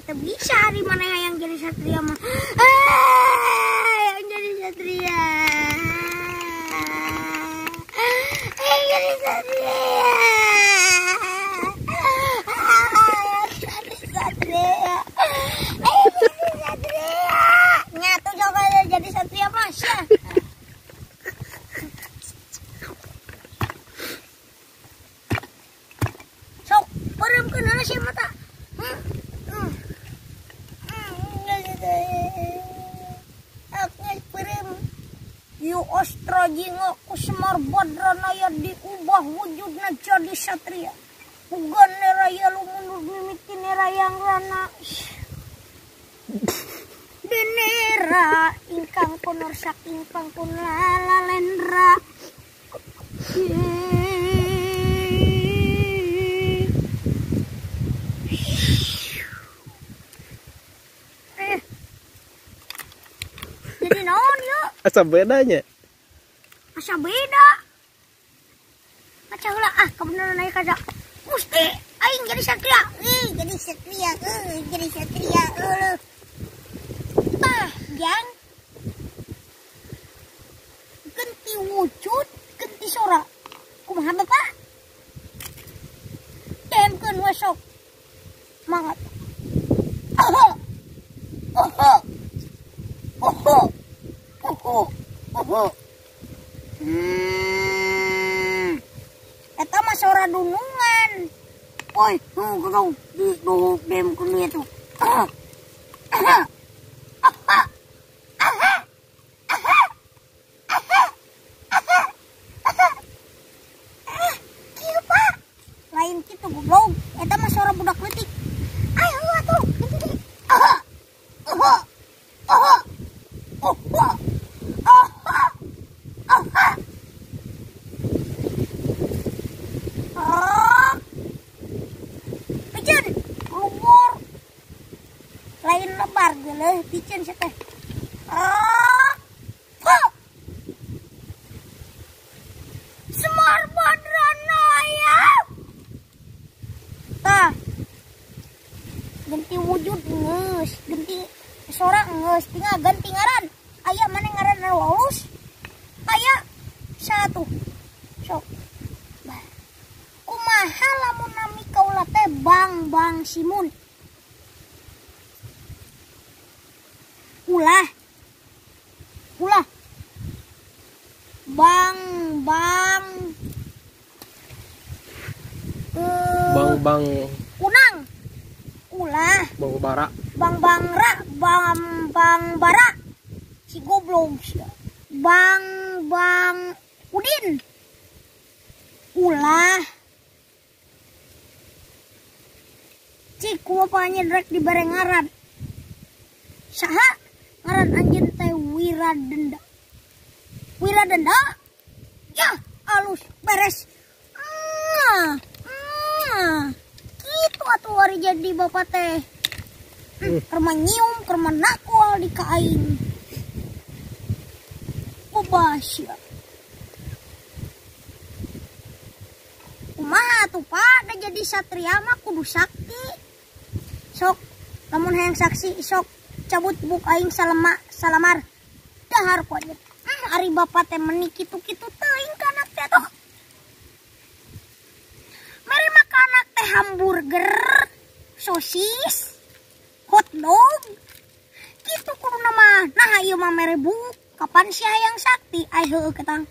teh bisa di mana yang jadi satria mah. Yang jadi satria. Yang jadi satria. Satria. Nyatu coba jadi satria mas ya. Sok, perem kenal si mata. Yu ostra jingo kusmar badranaya diubah wujudna jadi satria. Ugan neraya lu mundur mimiti nerayang rana. Denera ingkang ponor saking pangpun lalendra. Jadi naon ya? Asa bedanya? Asa beda. Maca heula kebenaran aya kada. Musti aing jadi satria. Jadi satria. Jadi satria. Yang ganti wujud, ganti sora. Kumaha Bapak? Temkeun we sok. Mangat. Eta mah sora dunungan. Oi, kau di dem kunia tuh. Kieu Pak. Lain kitu goblok. Eta mah sora budak leutik. Ayo atuh, gitu. Piceun, lumur. Lain lebar geuleuh piceun sia teh. Semar badranaya. Tah. Ganti wujud geus, ganti sora geus, tinggal ganti ngaran. Aya mana ngaran Walus? Aya satu. Sok. Kumaha lamun nami kaula teh Bang Simun? Ulah. Bang Unang. Ulah. Bang Bara. Bang Bara. Si goblok sia. Bang Udin. Ulah. Cik kuapanya rek dibere ngaran. Saha ngaran anjeun teh Wiradenda. Wiradenda? Ya, alus beres. Gitu atuh hari jadi bapak teh. Kerma nyium, kerma nakwal di kain. Kobasya. Kumaha tuh Pak, da jadi satria mah kudu sakti. Sok, lamun hayang saksi sok cabut buk aing salamar. Dahar ku aja. Ari bapak teh meni kitu-kitu teuing kana teh tuh. Mari makan teh hamburger, sosis, hotdog. Kitu kudu nama. Nah ieu mah mere buk. Kapan sih hayang sakti? Ai heueuh ketang.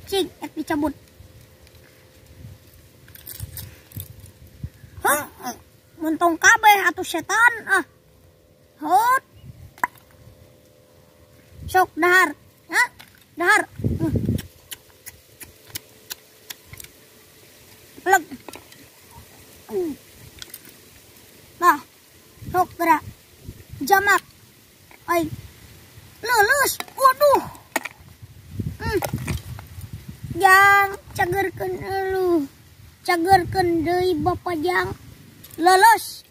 Cing, ek dicabut. Muntong kabeh atuh setan Hot. Sok dahar. Ha? Dahar. Leg. Nah. Sok gerak. Jamak. Ai. Lulus. Waduh. Jang cagerkeun eueuh. Cagerkeun deui Bapak Jang. Lulus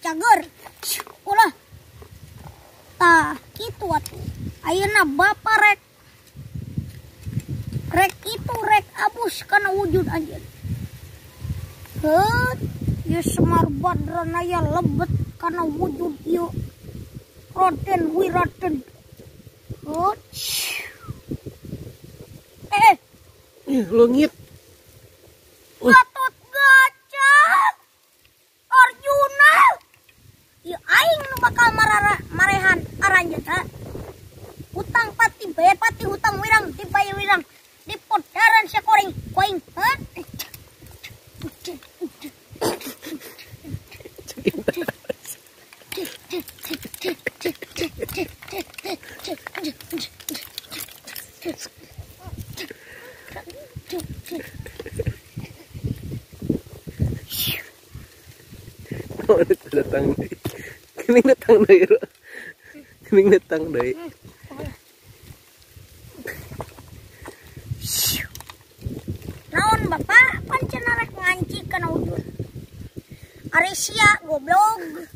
cager. Ulah. Tah, kitu atuh. Ayeuna Bapak rek itu rek abus kana wujud anjeun. Heut, ya Semar Badranaya lebet karena wujud ieu Raden Wiraden. Leungit. Gatot Kaca. Arjuna. Ieu aing nu bakal marehan aranjeunna. Hutang pati bayar pati hutang wirang dibayar wirang. Di podaran sakoreng koing. Datang deui. Kening datang deui. Kening datang deui. Naon bapak pancen arek nganci kana ujur. Ari sia goblok.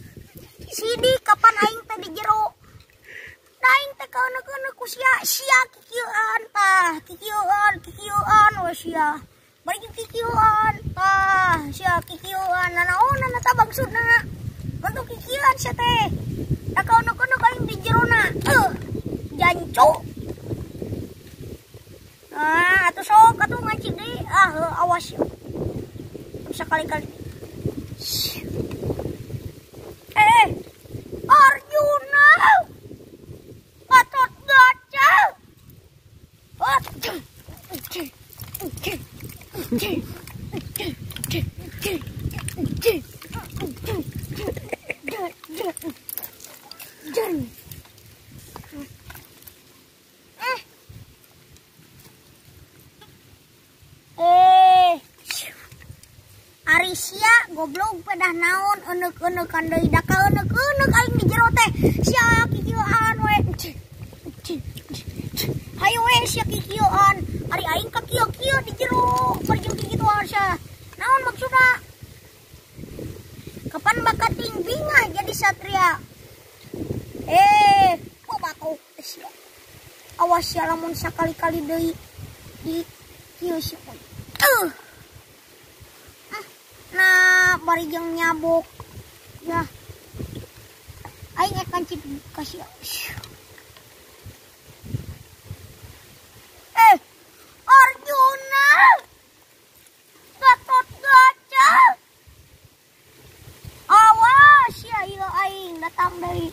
Sidi kapan aing teh di jero. Aing teh kaeuneuk ku sia kikieuan tah, kikieuan we sia. Bari kikieuan tah, sia kikieuan. Naon eta maksudna? Untuk kikieuan sia teh. Da kaeuneuk aing di jerona. Jancu. Nah, atuh sok atuh ngancing deui. Awas ya. Sekali-kali. Arjuna. Gatot Kaca. Arisia goblok pedah naon eneuk-eneukan deui da kaeuneuk aing di jero teh sia kikieuan we. Hayu we sia kikieuan. Ari aing ka kieu-kieu di jero perjung kikituan sia. Naon maksudna? Kapan bakat binga jadi satria? Batok sia. Awas sia lamun sakali-kali deui di kieu sia. Nah, bari jeung nyabuk. Ya. Aing akan cip kasih. Arjuna. Gatot Kaca. Awas ya ieu aing datang deui.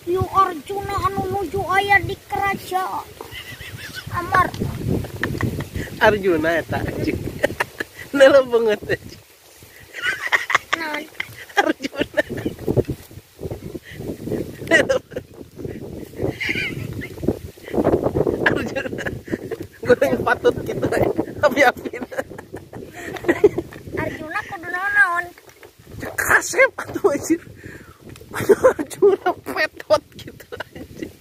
Yu Arjuna anu nuju aya di kerajaan Amar. Arjuna eta anjing. Nela banget anjing. Naon? Arjuna. Arjuna. Goreng patut gitu api-apin. Arjuna kudu naon? Kasep atuh anjir. Arjuna petot gitu anjing.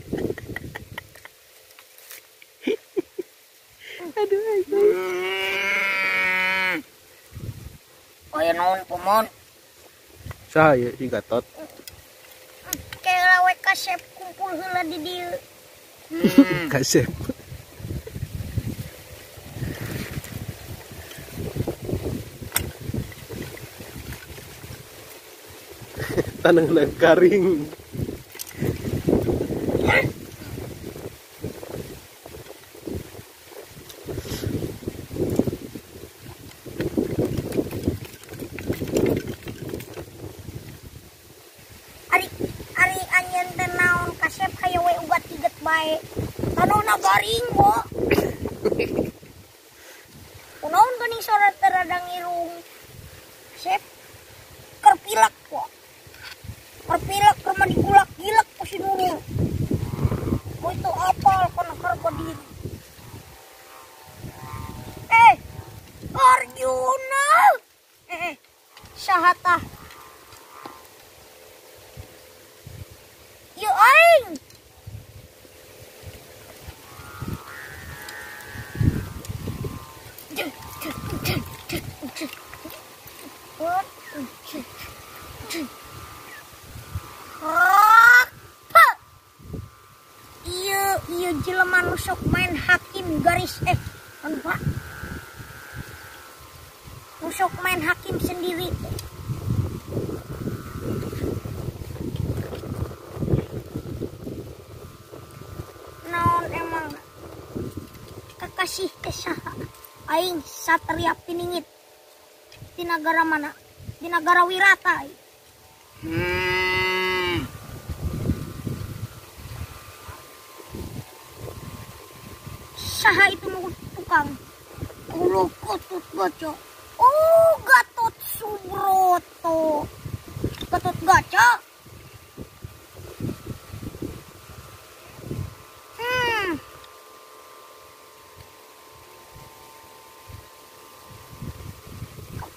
Aduh anjing. Oh ya naon pomon? Saya si Gatot. Kayak lawe kasep kumpul heula di dieu. Kasep. Tanah garing. Ari anjeun teh naon kasep hayu we ugat tiget bae. Tanona garing wo. Kunaon geuning sore teh radang irung. Kasep kerpilak wo. Kerpilak keur digulak gilak ku si Nunung. Ku itu apal kana harga diri. Arjuna. Saha tah? Ieu aing. Pak. Nusok main hakim sendiri. Naon emang kekasih kesaha aing Satria Piningit di negara mana? Di negara Wirata. Saha itu mau tukang Ulu Gatot Kaca. Oh, Gatot Subroto. Gatot Kaca.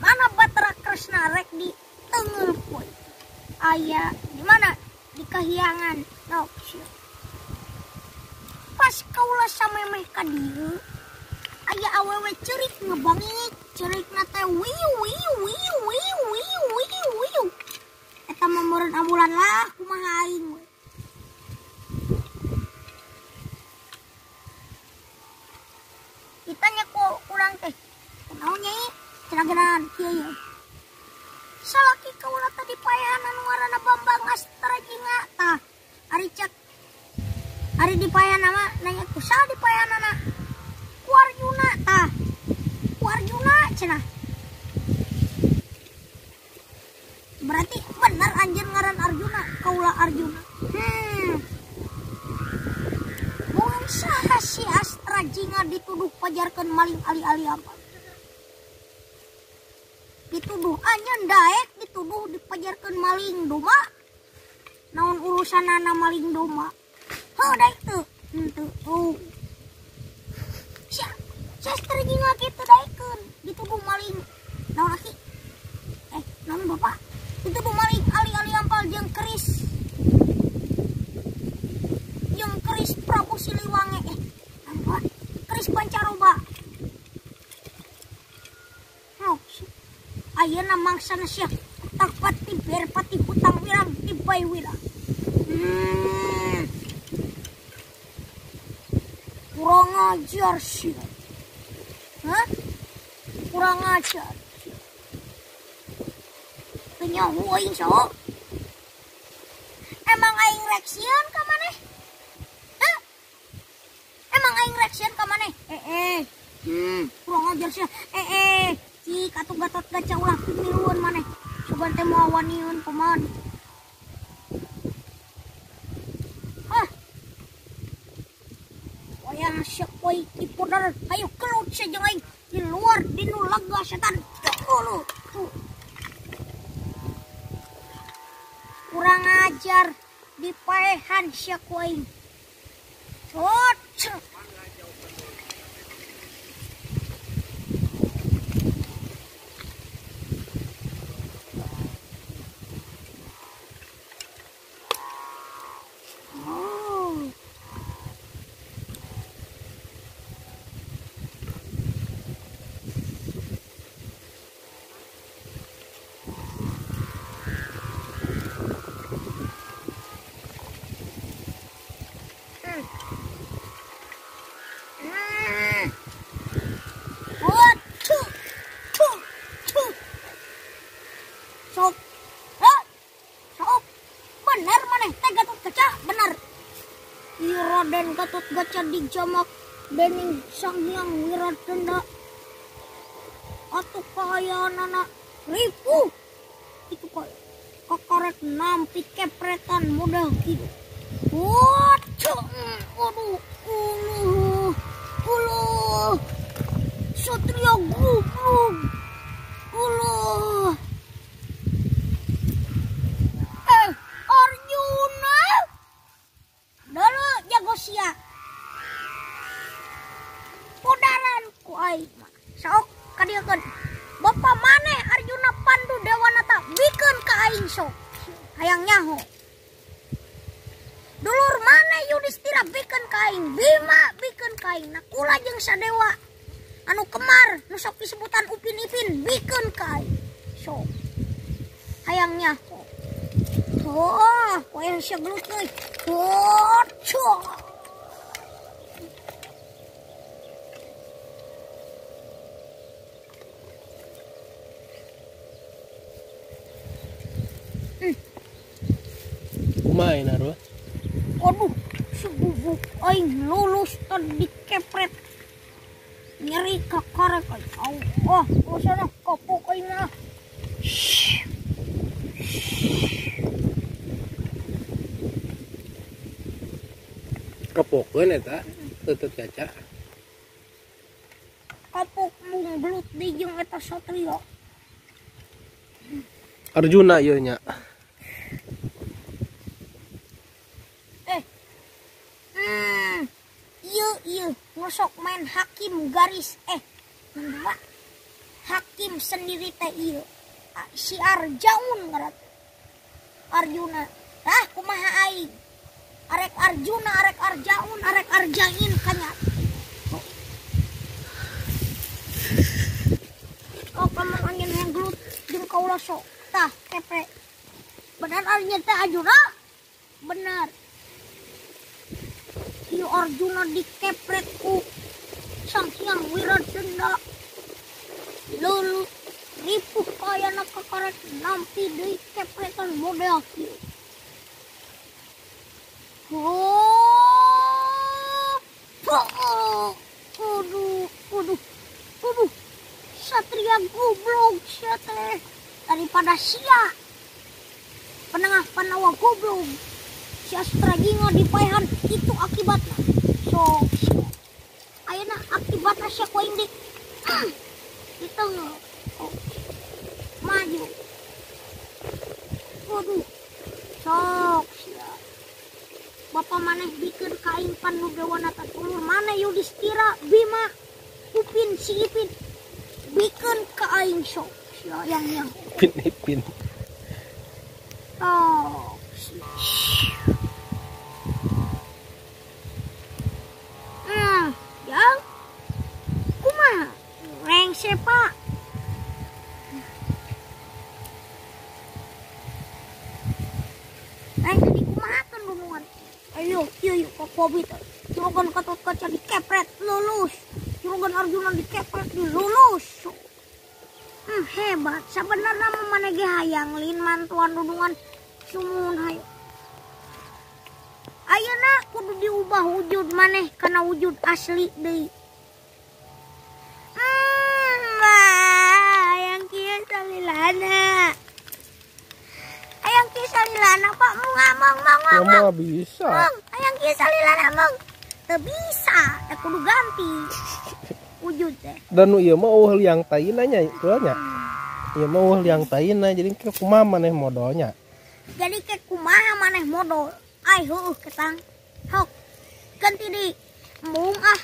Mana Batra Kresna rek di tengel poe. Aya di mana? Di Kahyangan. No, pas kaula samemeh ka dieu aya awewe ceurik ngebangik, ceurikna teh wiu wiu wiu wiu wiu wiu wiu. Eta mah meureun ambulan lah kumaha aing we. Ditanya ku urang teh, kunaon nyai? Cenah geunan kieu ye. Salaki kaula tadi payahan anu ngaranna Bambang Astrajinga tah. Ari cek hari di payana mah nanya kusaha di payana na ku Arjuna tah ku Arjuna cenah berarti benar anjeun ngaran Arjuna kaula Arjuna mun saha si Astrajinga dituduh pajarkeun maling ali-ali apa dituduh anjeun daek dituduh dipajarkeun maling doma naon urusanana maling doma. Oh, dah itu. Oh. Astrajinga kitu daekeun dituduh maling. Naon aki? Naon Bapak? Dituduh maling ali-ali ampal jeung keris. Jeung keris Prabu Siliwangi. Apa? Keris Pancaroba. Oh. Ayeuna mangsana sia takpati berpati hutang wirang tibai wira. Kurang ajar sih. Hah? Kurang ajar. Penyahu aing sok. Emang aing reaksian ka maneh? Hah? Emang aing reaksian ka maneh? Kurang ajar sih. Cik atuh Gatot Kaca ulah pimiluan maneh. Coba teh mau awaniun kumaha. Yang syakoi ipodar ayo kelut sajeng aing di luar dinu laga setan dulu kurang ajar di paehan syakoi cocok Raden Gatot Kaca dijamak dening Sang Hyang Wiratenda atuh kahayanana ripuh itu kakarek nampi kepretan modal kieu. Waduh, uluh, Satria Gubrug, uluh. Arjuna, dulu jago sia. Pudaran ku aing mah. Sok kadiekeun. Bapa maneh Arjuna Pandu Dewanata bikeun ka aing sok. Hayang nyaho. Dulur maneh Yudhistira bikeun ka aing. Bima bikeun ka aing. Nakula jeung Sadewa anu kemar nu sok disebutan Upin Ipin bikeun ka aing. Sok. Hayang nyaho. Oh, koe sia gelut euy. kumaha naruh. Aduh, sebubuk aing lulus tadi kepret. Nyeri kakarek aing. Wah, sana kapok aing mah. Kapokeun eta teuteut kaca. Kapok mung belut di jeung eta satria. Arjuna ieu nya. Iya, ngosok main hakim garis enggak. Hakim sendiri teh iya. Si Arjaun ngaran. Arjuna. Tah kumaha aing? Arek Arjuna, arek Arjaun, arek Arjain kanya. Oh, kamu angin yang gelut jeung kaula sok. Tah kepe. Benar arnya teh Arjuna? Benar. Ieu Arjuna dikepret ku Sang Hyang Wiradenda. Lulu ripuh kayana kakarek nampi deui kepretan model kieu. Waduh, satria goblok sia teh daripada sia penengah panawa goblok. Sia straginga dipaehan itu akibatnya. So ayeuna akibatnya sia ku indi di tengah maju. Waduh, sok sia Bapak maneh bikin kain panugawana tatulur maneh Yudhistira, Bima, Upin, si Ipin bikin ka aing sok sia yang Ipin. Oh, ya, kumaha? Rengse pak. Tadi kumaha kan duluan? Ayo, Pak Bobby. Juragan Gatot Kaca dikepret, lulus. Juragan Arjuna dikepret, lulus. Hebat. Sebenarnya mana ge hayang lin mantuan dudungan sumuhun hayo. Ayeuna kudu diubah wujud maneh kana wujud asli deui. Hayang kieu salilana. Hayang kieu salilana Pak mau ngomong. Mah bisa. Mong, hayang kieu salilana mong. Teu bisa, teh kudu ganti wujud teh. Dan ieu mah eueuh liang taina nya teu nya. Ieu mah eueuh liang taina jadi kumaha maneh modalnya. Jadi ke kumaha maneh modal. Ai heueuh ketang. Hok. Ganti di embung ah.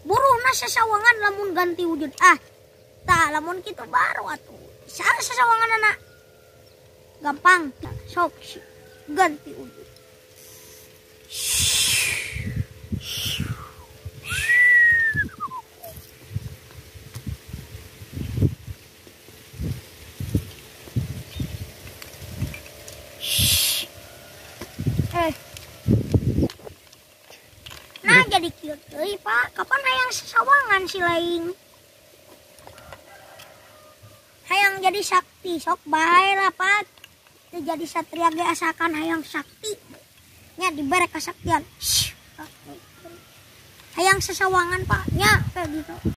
Buruhna sasawangan lamun ganti wujud. Tah lamun kitu baru atuh. Sare sasawanganna. Gampang. Sok ganti wujud. Nah jadi kieu teuy Pak, kapan hayang sasawangan si laing? Hayang jadi sakti, sok bae lah Pak. Teu jadi satria ge asalkan hayang sakti. Nya dibere kasaktian. Hayang sasawangan Pak, nya kayak gitu.